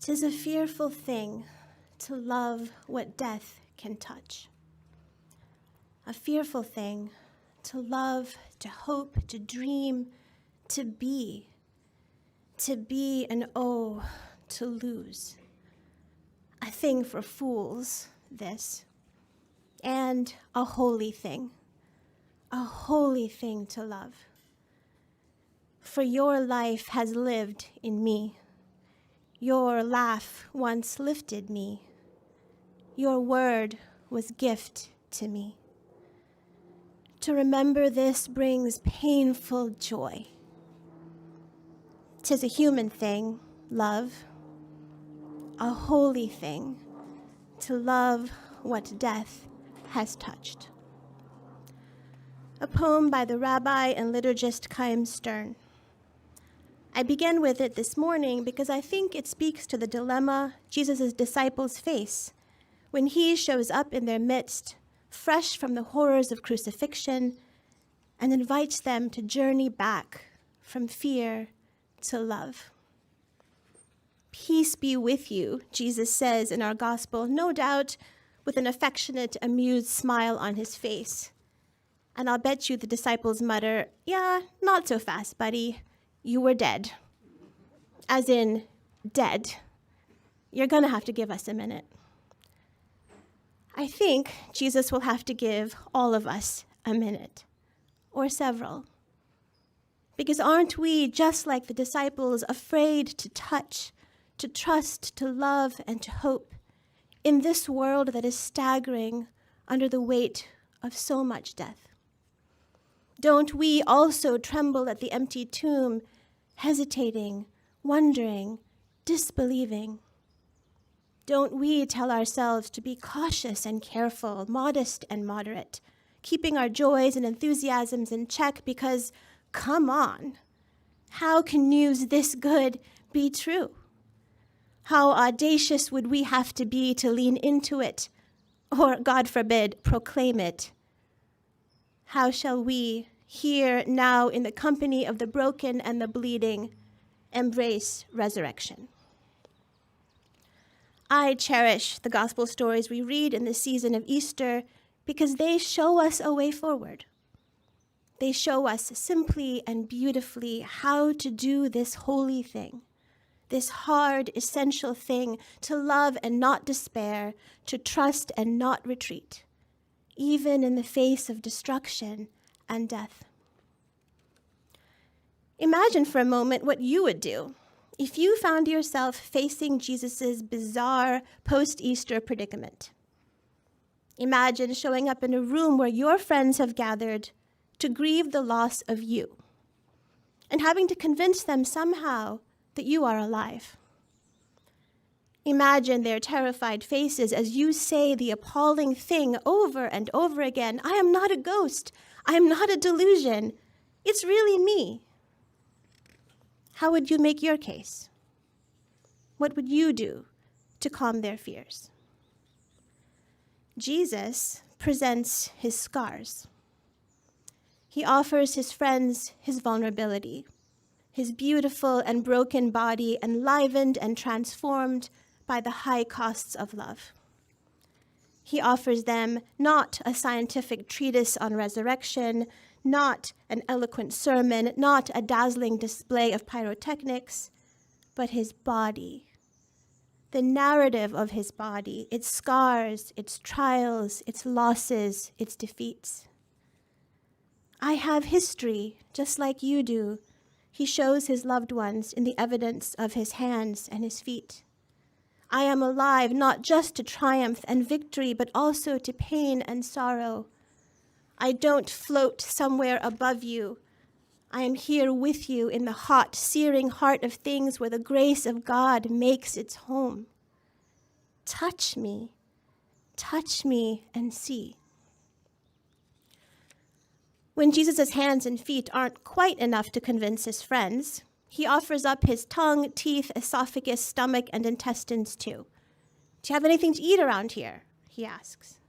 'Tis a fearful thing to love what death can touch. A fearful thing to love, to hope, to dream, to be and oh, to lose. A thing for fools, this, and a holy thing to love. For your life has lived in me. Your laugh once lifted me. Your word was gift to me. To remember this brings painful joy. 'Tis a human thing, love, a holy thing, to love what death has touched. A poem by the rabbi and liturgist Chaim Stern. I began with it this morning because I think it speaks to the dilemma Jesus' disciples face when he shows up in their midst, fresh from the horrors of crucifixion, and invites them to journey back from fear to love. Peace be with you, Jesus says in our gospel, no doubt with an affectionate, amused smile on his face. And I'll bet you the disciples mutter, yeah, not so fast, buddy. You were dead. As in, dead. You're gonna have to give us a minute. I think Jesus will have to give all of us a minute, or several. Because aren't we, just like the disciples, afraid to touch, to trust, to love, and to hope in this world that is staggering under the weight of so much death? Don't we also tremble at the empty tomb, hesitating, wondering, disbelieving? Don't we tell ourselves to be cautious and careful, modest and moderate, keeping our joys and enthusiasms in check because, come on, how can news this good be true? How audacious would we have to be to lean into it, or, God forbid, proclaim it? How shall we, here now in the company of the broken and the bleeding, embrace resurrection? I cherish the gospel stories we read in the season of Easter because they show us a way forward. They show us simply and beautifully how to do this holy thing, this hard, essential thing, to love and not despair, to trust and not retreat, even in the face of destruction and death. Imagine for a moment what you would do if you found yourself facing Jesus' bizarre post-Easter predicament. Imagine showing up in a room where your friends have gathered to grieve the loss of you and having to convince them somehow that you are alive. Imagine their terrified faces as you say the appalling thing over and over again, I am not a ghost, I am not a delusion, it's really me. How would you make your case? What would you do to calm their fears? Jesus presents his scars. He offers his friends his vulnerability, his beautiful and broken body enlivened and transformed by the high costs of love. He offers them not a scientific treatise on resurrection, not an eloquent sermon, not a dazzling display of pyrotechnics, but his body, the narrative of his body, its scars, its trials, its losses, its defeats. I have history, just like you do, he shows his loved ones in the evidence of his hands and his feet. I am alive not just to triumph and victory, but also to pain and sorrow. I don't float somewhere above you. I am here with you in the hot, searing heart of things where the grace of God makes its home. Touch me and see. When Jesus' hands and feet aren't quite enough to convince his friends, he offers up his tongue, teeth, esophagus, stomach, and intestines too. Do you have anything to eat around here? He asks.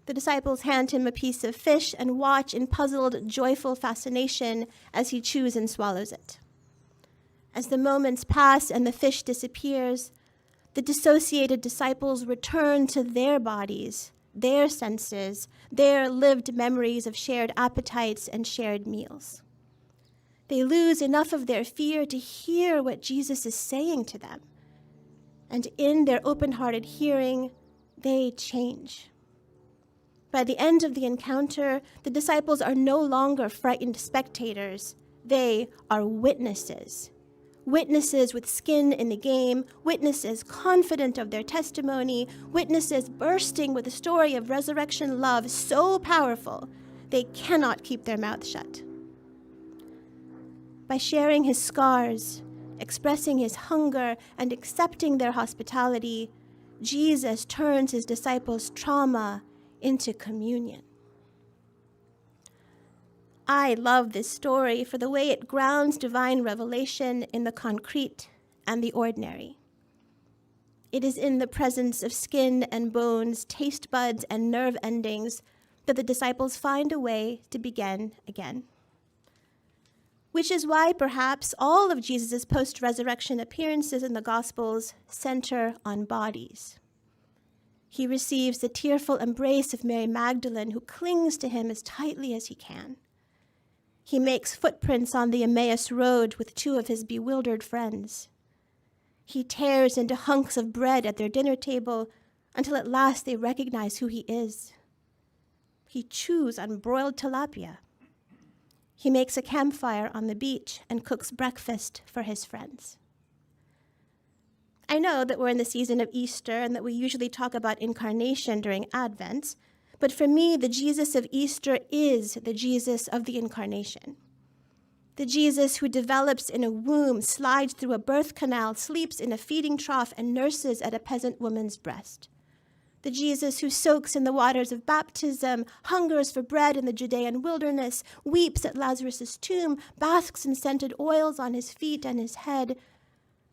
The disciples hand him a piece of fish and watch in puzzled, joyful fascination as he chews and swallows it. As the moments pass and the fish disappears, the dissociated disciples return to their bodies, their senses, their lived memories of shared appetites and shared meals. They lose enough of their fear to hear what Jesus is saying to them. And in their open-hearted hearing, they change. By the end of the encounter, the disciples are no longer frightened spectators. They are witnesses. Witnesses with skin in the game, witnesses confident of their testimony, witnesses bursting with a story of resurrection love so powerful they cannot keep their mouth shut. By sharing his scars, expressing his hunger, and accepting their hospitality, Jesus turns his disciples' trauma into communion. I love this story for the way it grounds divine revelation in the concrete and the ordinary. It is in the presence of skin and bones, taste buds and nerve endings that the disciples find a way to begin again. Which is why perhaps all of Jesus' post-resurrection appearances in the Gospels center on bodies. He receives the tearful embrace of Mary Magdalene, who clings to him as tightly as he can. He makes footprints on the Emmaus road with two of his bewildered friends. He tears into hunks of bread at their dinner table until at last they recognize who he is. He chews on broiled tilapia. He makes a campfire on the beach and cooks breakfast for his friends. I know that we're in the season of Easter and that we usually talk about incarnation during Advent, but for me, the Jesus of Easter is the Jesus of the Incarnation. The Jesus who develops in a womb, slides through a birth canal, sleeps in a feeding trough, and nurses at a peasant woman's breast. The Jesus who soaks in the waters of baptism, hungers for bread in the Judean wilderness, weeps at Lazarus' tomb, basks in scented oils on his feet and his head,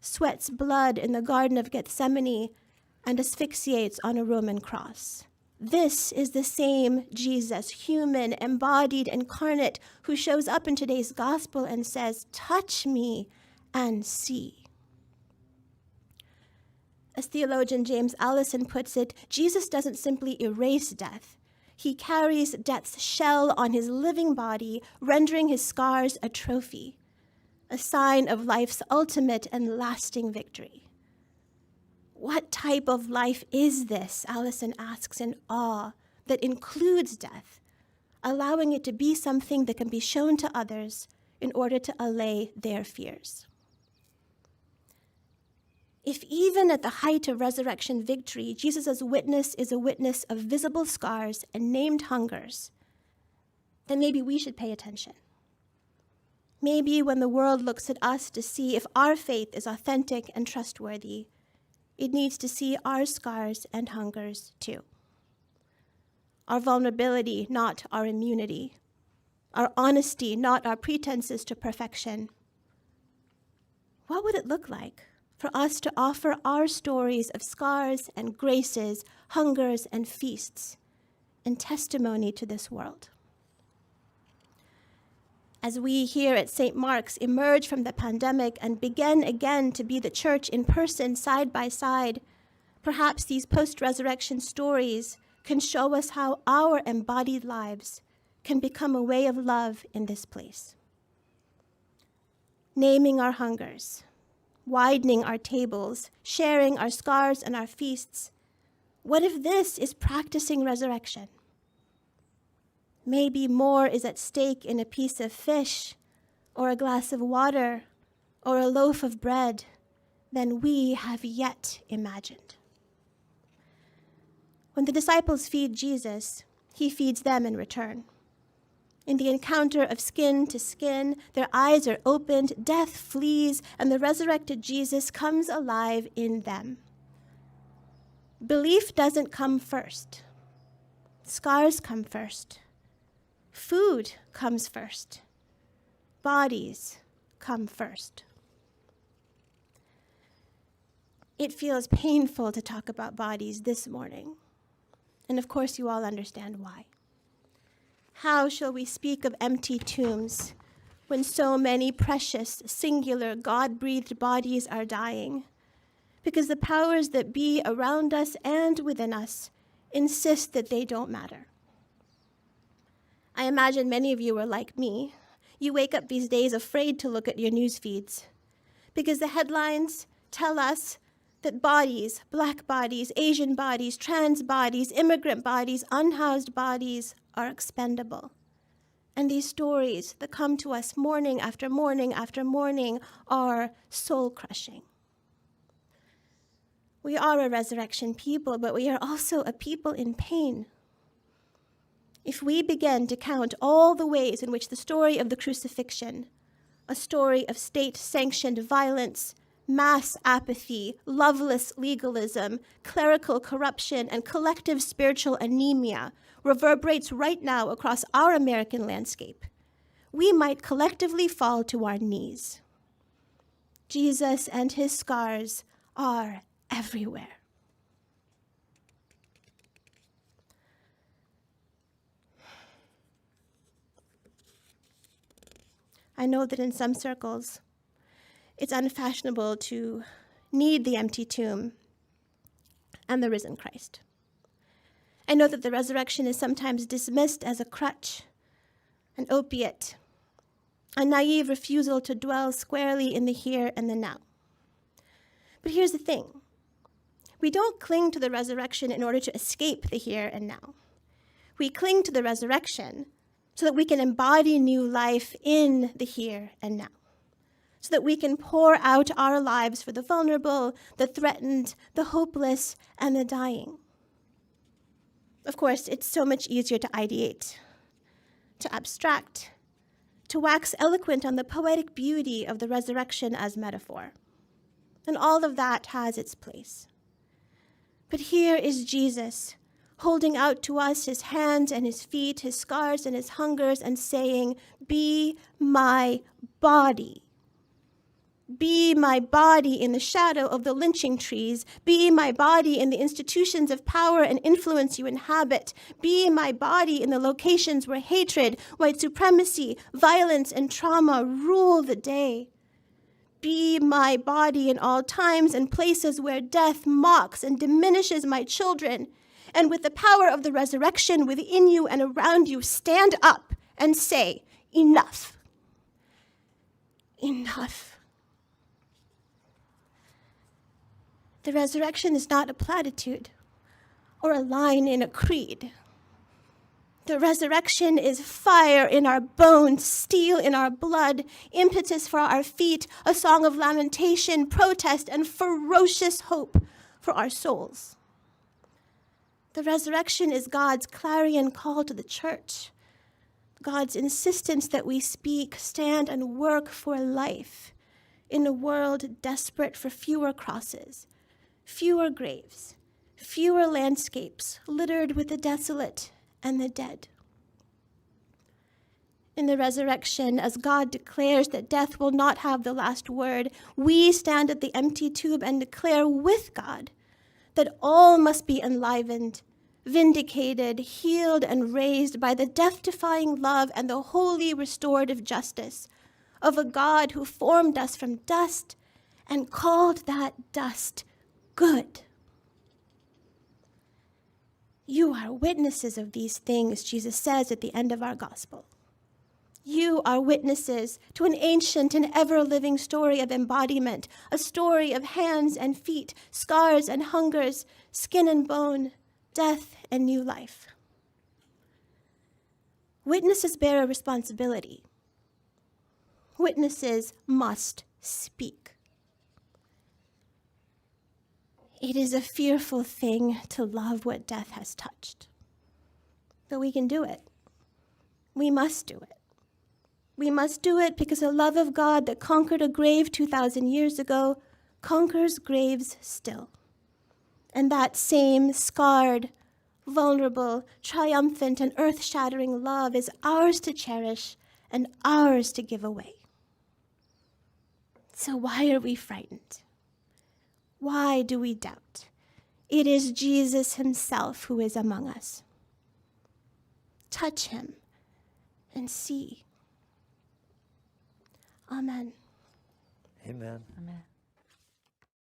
sweats blood in the Garden of Gethsemane, and asphyxiates on a Roman cross. This is the same Jesus, human, embodied, incarnate, who shows up in today's gospel and says, "Touch me and see." As theologian James Allison puts it, Jesus doesn't simply erase death. He carries death's shell on his living body, rendering his scars a trophy, a sign of life's ultimate and lasting victory. What type of life is this, Allison asks in awe, that includes death, allowing it to be something that can be shown to others in order to allay their fears? If even at the height of resurrection victory, Jesus' witness is a witness of visible scars and named hungers, then maybe we should pay attention. Maybe when the world looks at us to see if our faith is authentic and trustworthy, it needs to see our scars and hungers too. Our vulnerability, not our immunity. Our honesty, not our pretenses to perfection. What would it look like for us to offer our stories of scars and graces, hungers and feasts, and testimony to this world? As we here at St. Mark's emerge from the pandemic and begin again to be the church in person, side by side, perhaps these post-resurrection stories can show us how our embodied lives can become a way of love in this place. Naming our hungers, widening our tables, sharing our scars and our feasts. What if this is practicing resurrection? Maybe more is at stake in a piece of fish or a glass of water or a loaf of bread than we have yet imagined. When the disciples feed Jesus, he feeds them in return. In the encounter of skin to skin, their eyes are opened, death flees, and the resurrected Jesus comes alive in them. Belief doesn't come first. Scars come first. Food comes first. Bodies come first. It feels painful to talk about bodies this morning, and of course you all understand why. How shall we speak of empty tombs when so many precious, singular, God-breathed bodies are dying? because the powers that be around us and within us insist that they don't matter. I imagine many of you are like me. You wake up these days afraid to look at your news feeds because the headlines tell us that bodies, Black bodies, Asian bodies, trans bodies, immigrant bodies, unhoused bodies are expendable. And these stories that come to us morning after morning after morning are soul-crushing. We are a resurrection people, but we are also a people in pain. If we begin to count all the ways in which the story of the crucifixion, a story of state-sanctioned violence, mass apathy, loveless legalism, clerical corruption, and collective spiritual anemia reverberates right now across our American landscape, we might collectively fall to our knees. Jesus and his scars are everywhere. I know that in some circles, it's unfashionable to need the empty tomb and the risen Christ. I know that the resurrection is sometimes dismissed as a crutch, an opiate, a naive refusal to dwell squarely in the here and the now. But here's the thing. We don't cling to the resurrection in order to escape the here and now. We cling to the resurrection so that we can embody new life in the here and now, so that we can pour out our lives for the vulnerable, the threatened, the hopeless, and the dying. Of course, it's so much easier to ideate, to abstract, to wax eloquent on the poetic beauty of the resurrection as metaphor. And all of that has its place. But here is Jesus, holding out to us his hands and his feet, his scars and his hungers, and saying, "Be my body. Be my body in the shadow of the lynching trees. Be my body in the institutions of power and influence you inhabit. Be my body in the locations where hatred, white supremacy, violence, and trauma rule the day. Be my body in all times and places where death mocks and diminishes my children. And with the power of the resurrection within you and around you, stand up and say, enough. Enough." The resurrection is not a platitude or a line in a creed. The resurrection is fire in our bones, steel in our blood, impetus for our feet, a song of lamentation, protest, and ferocious hope for our souls. The resurrection is God's clarion call to the church, God's insistence that we speak, stand, and work for life in a world desperate for fewer crosses, fewer graves, fewer landscapes littered with the desolate and the dead. In the resurrection, as God declares that death will not have the last word, we stand at the empty tomb and declare with God that all must be enlivened, vindicated, healed, and raised by the death-defying love and the holy restorative justice of a God who formed us from dust and called that dust good. You are witnesses of these things, Jesus says at the end of our gospel. You are witnesses to an ancient and ever-living story of embodiment, a story of hands and feet, scars and hungers, skin and bone, death and new life. Witnesses bear a responsibility. Witnesses must speak. It is a fearful thing to love what death has touched. But we can do it. We must do it. We must do it because the love of God that conquered a grave 2,000 years ago conquers graves still. And that same scarred, vulnerable, triumphant, and earth-shattering love is ours to cherish and ours to give away. So why are we frightened? Why do we doubt? It is Jesus himself who is among us. Touch him and see. Amen. Amen. Amen.